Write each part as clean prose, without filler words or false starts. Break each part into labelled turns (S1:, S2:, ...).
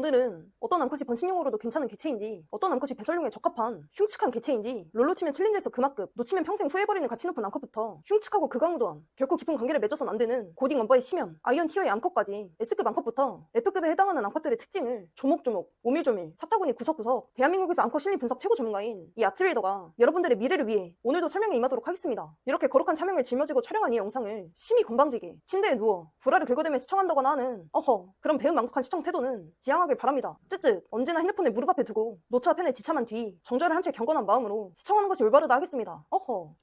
S1: 오늘은 어떤 암컷이 번식용으로도 괜찮은 개체인지, 어떤 암컷이 배설용에 적합한 흉측한 개체인지, 롤로 치면 챌린저에서 금화급, 놓치면 평생 후회해버리는 가치 높은 암컷부터 흉측하고 극강무도한 결코 깊은 관계를 맺어선 안 되는 고딩 엄버의 심연, 아이언 티어의 암컷까지 S급 암컷부터 F급에 해당하는 암컷들의 특징을 조목조목, 오밀조밀, 사타구니 구석구석 대한민국에서 암컷 심리 분석 최고 전문가인 이 아트레이더가 여러분들의 미래를 위해 오늘도 설명에 임하도록 하겠습니다. 이렇게 거룩한 사명을 짊어지고 촬영한 이 영상을 심히 건방지게 침대에 누워 불알을 긁어대며 시청한다거나 하는 그런 배은망덕한 시청 태도는 지양하길 바랍니다. 쯧쯧 언제나 핸드폰을 무릎 앞에 두고 노트와 펜을 지참한 뒤 정절을 한 채 경건한 마음으로 시청하는 것이 올바르다 하겠습니다.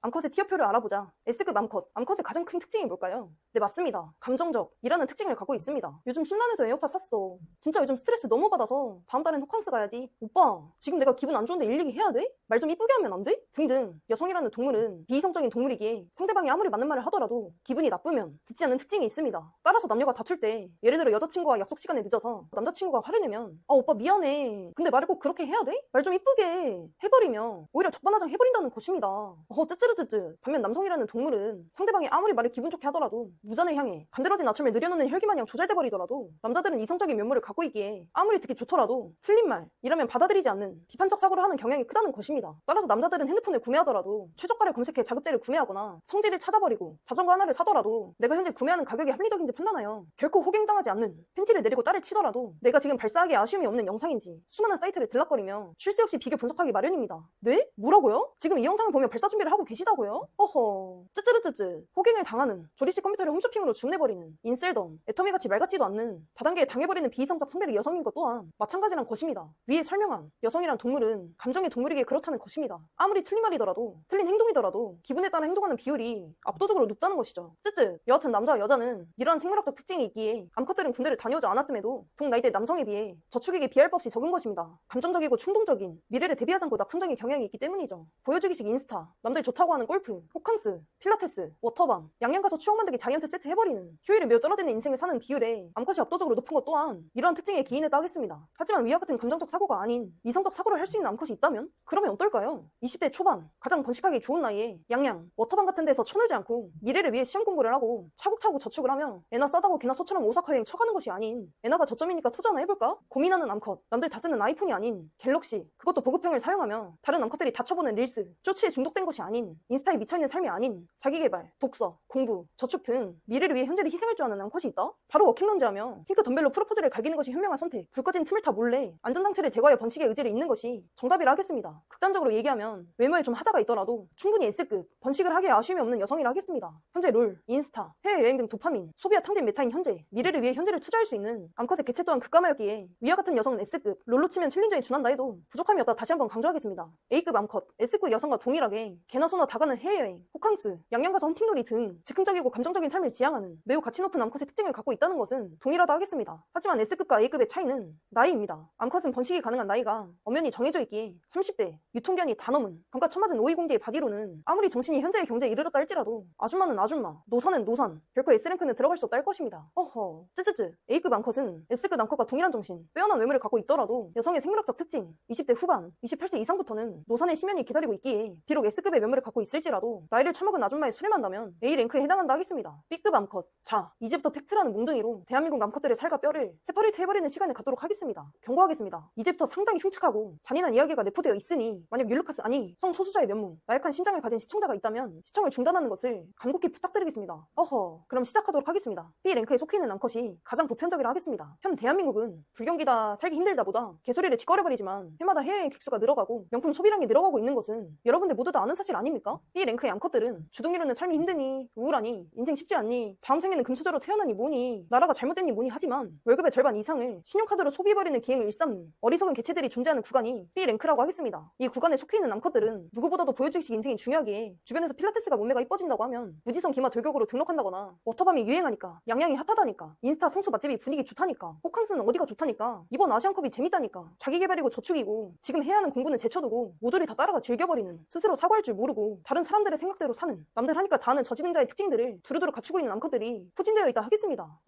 S1: 암컷의 티어표를 알아보자. S급 암컷의 가장 큰 특징이 뭘까요? 네, 맞습니다. 감정적이라는 특징을 갖고 있습니다. 요즘 신란에서 에어팟 샀어. 진짜 요즘 스트레스 너무 받아서 다음 달엔 호캉스 가야지. 오빠 지금 내가 기분 안 좋은데 일 얘기 해야 돼? 말 좀 이쁘게 하면 안 돼? 등등. 여성이라는 동물은 비이성적인 동물이기에 상대방이 아무리 맞는 말을 하더라도 기분이 나쁘면 듣지 않는 특징이 있습니다. 따라서 남녀가 다툴 때 예를 들어 여자친구와 약속 시간에 늦어서 남자친구가 화를 내면 오빠 미안해. 근데 말을 꼭 그렇게 해야 돼? 말 좀 이쁘게 해버리며 오히려 적반하장 해버린다는 것입니다. 쯔쯔르쯔쯔. 반면 남성이라는 동물은 상대방이 아무리 말을 기분 좋게 하더라도 무잔을 향해 간드러진 아첨을 느려놓는 혈기마냥 조잘돼 버리더라도 남자들은 이성적인 면모를 갖고 있기에 아무리 듣기 좋더라도 틀린 말이라면 받아들이지 않는 비판적 사고를 하는 경향이 크다는 것입니다. 따라서 남자들은 핸드폰을 구매하더라도 최저가를 검색해 자급제를 구매하거나 성질을 찾아버리고 자전거 하나를 사더라도 내가 현재 구매하는 가격이 합리적인지 판단하여 결코 호갱당하지 않는 팬티를 내리고 딸을 치더라도 내가 지금 발사하기에 아쉬움이 없는 영상인지 수많은 사이트를 들락거리며 쉴 새 없이 비교 분석하기 마련입니다. 네? 뭐라고요? 지금 이 영상을 보며 발사 준비를 하고 계시다고요? 쯔쯔르쯔쯔. 호갱을 당하는 조립식 컴퓨터를 홈쇼핑으로 주문해버리는 인셀덤, 애터미같이 말 같지도 않는 다단계에 당해버리는 비이성적 성별의 여성인 것 또한 마찬가지란 것입니다. 위에 설명한 여성이란 동물은 감정의 동물이기에 그렇다는 것입니다. 아무리 틀린 말이더라도 틀린 행동이더라도 기분에 따라 행동하는 비율이 압도적으로 높다는 것이죠. 쯔쯔. 여하튼 남자와 여자는 이러한 생물학적 특징이 있기에 암컷들은 군대를 다녀오지 않았음에도 동나이대 남성에 비해 저축에게 비할 바 없이 적은 것입니다. 감정적이고 충동적인 미래를 대비하지 않고 낙천적인 경향이 있기 때문이죠. 보여주기식 인스타, 남들 좋다고 하는 골프, 호캉스, 필라테스, 워터밤, 양양 가서 추억 만들기 자이언트 세트 해버리는 효율이 매우 떨어지는 인생을 사는 비율에 암컷이 압도적으로 높은 것 또한 이러한 특징에 기인했다 하겠습니다. 하지만 위와 같은 감정적 사고가 아닌 이성적 사고를 할 수 있는 암컷이 있다면? 그러면 어떨까요? 20대 초반, 가장 번식하기 좋은 나이에 양양, 워터밤 같은 데서 쳐놀지 않고 미래를 위해 시험 공부를 하고 차곡차곡 저축을 하며 애나 싸다고 개나 소처럼 오사카 여행 쳐가는 것이 아닌 애나가 저점이니까 투자 하나 해볼까? 고민하는 암컷, 남들 다 쓰는 아이폰이 아닌 갤럭시, 그것도 보급형을 사용하며 다른 암컷들이 다쳐보는 릴스, 쇼츠에 중독된 것이 아닌 인스타에 미쳐있는 삶이 아닌 자기개발, 독서, 공부, 저축 등 미래를 위해 현재를 희생할 줄 아는 암컷이 있다? 바로 워킹런지하며 핑크 덤벨로 프로포즈를 갈기는 것이 현명한 선택, 불 꺼진 틈을 타 몰래 안전장치를 제거하여 번식의 의지를 잇는 것이 정답이라 하겠습니다. 극단적으로 얘기하면 외모에 좀 하자가 있더라도 충분히 S급, 번식을 하기에 아쉬움이 없는 여성이라 하겠습니다. 현재 롤, 인스타, 해외여행 등 도파민, 소비와 탕진 메타인 현재, 미래를 위해 현재를 투자할 수 있는 암컷의 개체 또한 극감하였기에 위와 같은 여성은 S급, 롤로 치면 챌린저에 준한다 해도 부족함이 없다 다시 한번 강조하겠습니다. A급 암컷, S급 여성과 동일하게 개나 소나 다 가는 해외여행, 호캉스, 양양 가서 헌팅놀이 등 즉흥적이고 감정적인 삶을 지향하는 매우 가치 높은 암컷의 특징을 갖고 있다는 것은 동일하다 하겠습니다. 하지만 S급과 A급의 차이는 나이입니다. 암컷은 번식이 가능한 나이가 엄연히 정해져 있기에 30대, 유통기한이 다 넘은 감가 처맞은 오이공개의 바디로는 아무리 정신이 현재의 경제에 이르렀다 할지라도 아줌마는 아줌마, 노산은 노산, 결코 S랭크는 들어갈 수 없다 할 것입니다. 쯔쯔쯔. A급 암컷은 S급 암컷과 동일한 정신, 빼어난 외모를 갖고 있더라도 여성의 생물학적 특징, 20대 후반, 28세 이상부터는 노산의 심연이 기다리고 있기에 비록 S급의 외모를 갖고 있을지라도 나이를 처먹은 아줌마에 수렴한다면 A랭크에 해당한다 하겠습니다. B급 암컷. 자, 이제부터 팩트라는 몽둥이로 대한민국 암컷들의 살과 뼈를 세퍼레이트 해버리는 시간을 갖도록 하겠습니다. 경고하겠습니다. 이제부터 상당히 흉측하고 잔인한 이야기가 내포되어 있으니 만약 율루카스 아니 성소수자의 면모, 나약한 심장을 가진 시청자가 있다면 시청을 중단하는 것을 간곡히 부탁드리겠습니다. 그럼 시작하도록 하겠습니다. B랭크에 속해 있는 암컷이 가장 보편적이라 하겠습니다. 현 대한민국은 불경기다 살기 힘들다보다 개소리를 짓거려버리지만 해마다 해외여행 객수가 늘어가고 명품 소비량이 늘어가고 있는 것은 여러분들 모두 다 아는 사실 아닙니까? B랭크의 암컷들은 주둥 이루는 삶이 힘드니 우울하니 인생 쉽지 않니 다음 생에는 금수저로 태어나니 뭐니 나라가 잘못됐니 뭐니 하지만 월급의 절반 이상을 신용카드로 소비해버리는 기행을 일삼는 어리석은 개체들이 존재하는 구간이 B랭크라고 하겠습니다. 이 구간에 속해 있는 암컷들은 누구보다도 보여주기식 인생이 중요하기에 주변에서 필라테스가 몸매가 이뻐진다고 하면 무지성 기마 돌격으로 등록한다거나 워터밤이 유행하니까 양양이 핫하다니까 인스타 성수 맛집이 분위기 좋다니까 호캉스는 어디가 좋다니까 이번 아시안컵이 재밌다니까 자기개발이고 저축이고 지금 해야 하는 공부는 제쳐두고 모조리 다 따라가 즐겨버리는 스스로 사과할 줄 모르고 다른 사람들의 생각대로 사는 남들 하니까 다 아는 저지능자의 특징들을 두루두루 갖추고 있는 암컷들이 포진되어 있다 하겠습니다.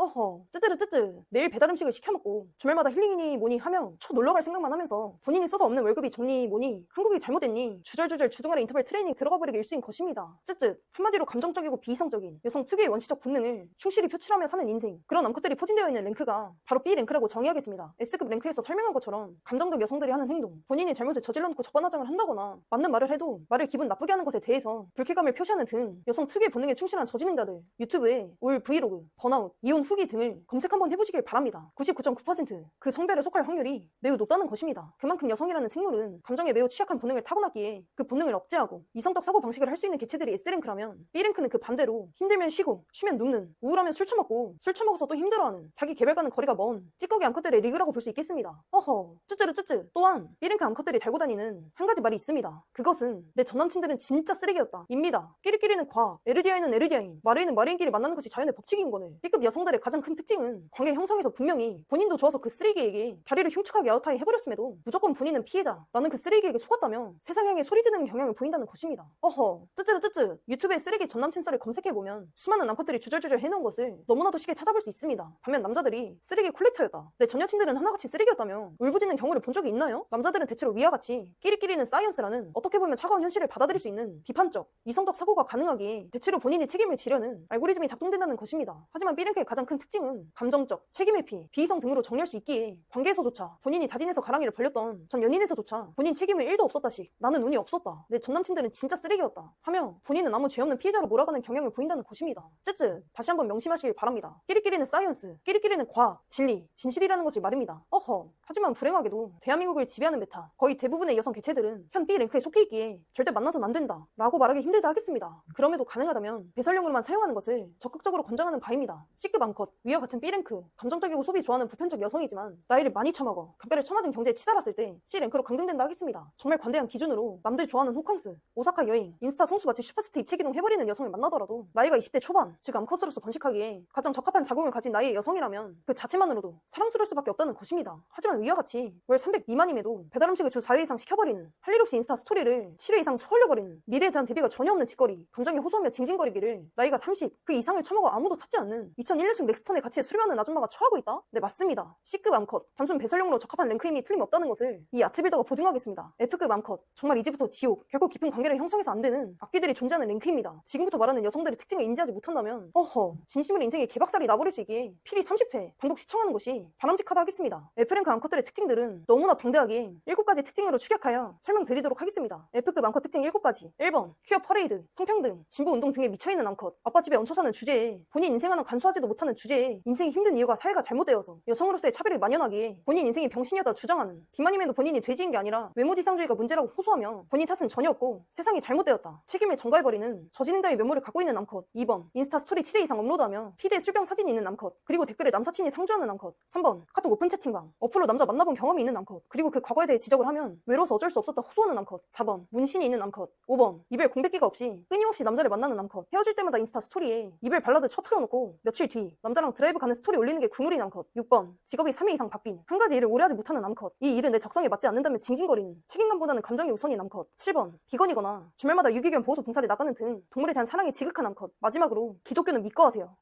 S1: 쯔쯔르쯔쯔. 매일 배달 음식을 시켜먹고 주말마다 힐링이니 뭐니 하며 쳐 놀러갈 생각만 하면서 본인이 써서 없는 월급이 적니 뭐니 한국이 잘못됐니 주절주절 주둥아리 인터벌 트레이닝 들어가버리게 일수인 것입니다. 쯔쯔. 한마디로 감정적이고 비이성적인 여성 특유의 원시적 본능을 충실히 표출하며 사는 인생, 그런 암컷들이 포진되어 있는 랭크가 바로 B랭크라고 정의하겠습니다. 설명하겠습니다. S급 랭크에서 설명한 것처럼 감정적 여성들이 하는 행동, 본인이 잘못을 저질러놓고 적반하장을 한다거나 맞는 말을 해도 말을 기분 나쁘게 하는 것에 대해서 불쾌감을 표시하는 등 여성 특유의 본능에 충실한 저지능자들, 유튜브에 울 브이로그, 번아웃, 이혼 후기 등을 검색 한번 해보시길 바랍니다. 99.9%그 성별에 속할 확률이 매우 높다는 것입니다. 그만큼 여성이라는 생물은 감정에 매우 취약한 본능을 타고났기에 그 본능을 억제하고 이성적 사고 방식을 할 수 있는 개체들이 S랭크라면, B랭크는 그 반대로 힘들면 쉬고 쉬면 눕는, 우울하면 술 처먹고 술 처먹어서 또 힘들어하는 자기 개발과는 거리가 먼 찌꺼기 암컷들의 리그라고 볼 수 있겠습니다. 허허, 쭈쭈르쭈쭈. 또한 B랭크 암컷들이 달고 다니는 한 가지 말이 있습니다. 그것은 내 전남친들은 진짜 쓰레기였다 입니다. 끼리끼리는 과, 에르디아인은 에르디아인, 마르인은 마르인끼리 만나는 것이 자연의 법칙인 거네. B급 여성들의 가장 큰 특징은 관계 형성에서 분명히 본인도 좋아서 그 쓰레기에게 다리를 흉측하게 아웃하이 해버렸음에도 무조건 본인은 피해자, 나는 그 쓰레기에게 속았다며 세상 향해 소리 지르는 경향을 보인다는 것입니다. 어허, 쯔쯔르쯔쯔. 유튜브에 쓰레기 전남친 썰을 검색해보면 수많은 남컷들이 주절주절 해놓은 것을 너무나도 쉽게 찾아볼 수 있습니다. 반면 남자들이 쓰레기 콜렉터였다, 내 전 여친들은 하나같이 쓰레기였다며 울부짖는 경우를 본 적이 있나요? 남자들은 대체로 위와 같이 끼리끼리는 사이언스라는 어떻게 보면 차가운 현실을 받아들일 수 있는 비판적, 이성적 사고가 가능하기에 대체로 본인이 책임을 지려는 알고리즘이 작동된다는 것입니다. 하지만 B랭크의 가장 큰 특징은 감정적, 책임회피, 비이성 등으로 정리할 수 있기에 관계에서조차 본인이 자진해서 가랑이를 벌렸던 전 연인에서조차 본인 책임을 1도 없었다식, 나는 운이 없었다, 내 전남친들은 진짜 쓰레기였다 하며 본인은 아무 죄 없는 피해자로 몰아가는 경향을 보인다는 것입니다. 쯔쯔. 다시 한번 명심하시길 바랍니다. 끼리끼리는 사이언스, 끼리끼리는 과학, 진리, 진실이라는 것을 말입니다. 어허. 하지만 불행하게도 대한민국을 지배하는 메타, 거의 대부분의 여성 개체들은 현 B랭크에 속해 있기에 절대 만나선 안 된다 라고 말하기 힘들다 하겠습니다. 그럼에도 가능하다면 배설용으로만 사용하는 것을 적극적으로 권장하는 바입니다. C급 암컷, 위와 같은 B랭크, 감정적이고 소비 좋아하는 보편적 여성이지만 나이를 많이 처먹어 각별의 처맞은 경제에 치달았을 때 C랭크로 강등된다 하겠습니다. 정말 관대한 기준으로 남들 좋아하는 호캉스, 오사카 여행, 인스타 성수 마치 슈퍼스타 입체기동 해버리는 여성을 만나더라도 나이가 20대 초반, 즉 암컷으로서 번식하기에 가장 적합한 자궁을 가진 나이의 여성이라면 그 자체만으로도 사랑스러울 수밖에 없다는 것입니다. 하지만 위와 같이 월 300 미만임에도 배달 음식을 주 4회 이상 시켜버리는, 할 일 없이 인스타 스토리를 7회 이상 쳐올려버리는, 미래에 대한 대비가 전혀 없는 짓거리, 감정에 호소하며 징징거리기를 나이가 30, 그 이상을 처먹어 아무도 찾지 않는 2001년식 넥스턴의 가치에 수렴하는 아줌마가 처하고 있다? 네, 맞습니다. C급 암컷, 단순 배설용으로 적합한 랭크임이 틀림없다는 것을 이 아트빌더가 보증하겠습니다. F급 암컷, 정말 이제부터 지옥, 결코 깊은 관계를 형성해서 안 되는 악귀들이 존재하는 랭크입니다. 지금부터 말하는 여성들의 특징을 인지하지 못한다면 어허, 진심으로 인생에 개박살이 나버릴 수 있기에 필히 30회 반복 시청하는 것이 바람직하다 하겠습니다. F랭크 암컷들의 특징들은 너무나 방대하게 7가지 특징으로 축약하여 설명드리도록 하겠습니다. F급 암컷 특징 7가지. 1번, 퀴어 퍼레이드, 성평등, 진보운동 등에 미쳐있는 암컷, 아빠 집에 얹혀 사는 주제에 본인 인생 하나 간수하지도 못하는 주제에 인생이 힘든 이유가 사회가 잘못되어서 여성으로서의 차별을 만연하기에 본인 인생이 병신이었다 주장하는, 비만임에도 본인이 돼지인 게 아니라 외모지상주의가 문제라고 호소하며 본인 탓은 전혀 없고 세상이 잘못되었다 책임을 전가해버리는 저지능자의 면모를 갖고 있는 암컷. 2번, 인스타 스토리 7회 이상 업로드하며 피드에 술병 사진이 있는 암컷, 그리고 댓글에 남사친이 상주하는 암컷. 3번, 카톡 오픈 채팅방, 어플로 남자 만나본 경험이 있는 암컷, 그리고 그 과거에 대해 지적을 하면 외로워서 어쩔 수 없었다 호소하는 암컷. 4번, 문신이 있는 암컷. 5번, 이별 공백기가 없이 끊임없이 남자를 만나는 암컷, 헤어질 때마다 인스타 스토리에 이별 발라드 쳐 틀어놓고 며칠 뒤 남자랑 드라이브 가는 스토리 올리는 게 국룰인 암컷. 6번, 직업이 3회 이상 바뀐, 한 가지 일을 오래 하지 못하는 암컷, 이 일은 내 적성에 맞지 않는다며 징징거리는, 책임감보다는 감정이 우선인 암컷. 7번, 비건이거나 주말마다 유기견 보호소 봉사를 나가는 등 동물에 대한 사랑이 지극한 암컷. 마지막으로 기독교는 믿고 하세요.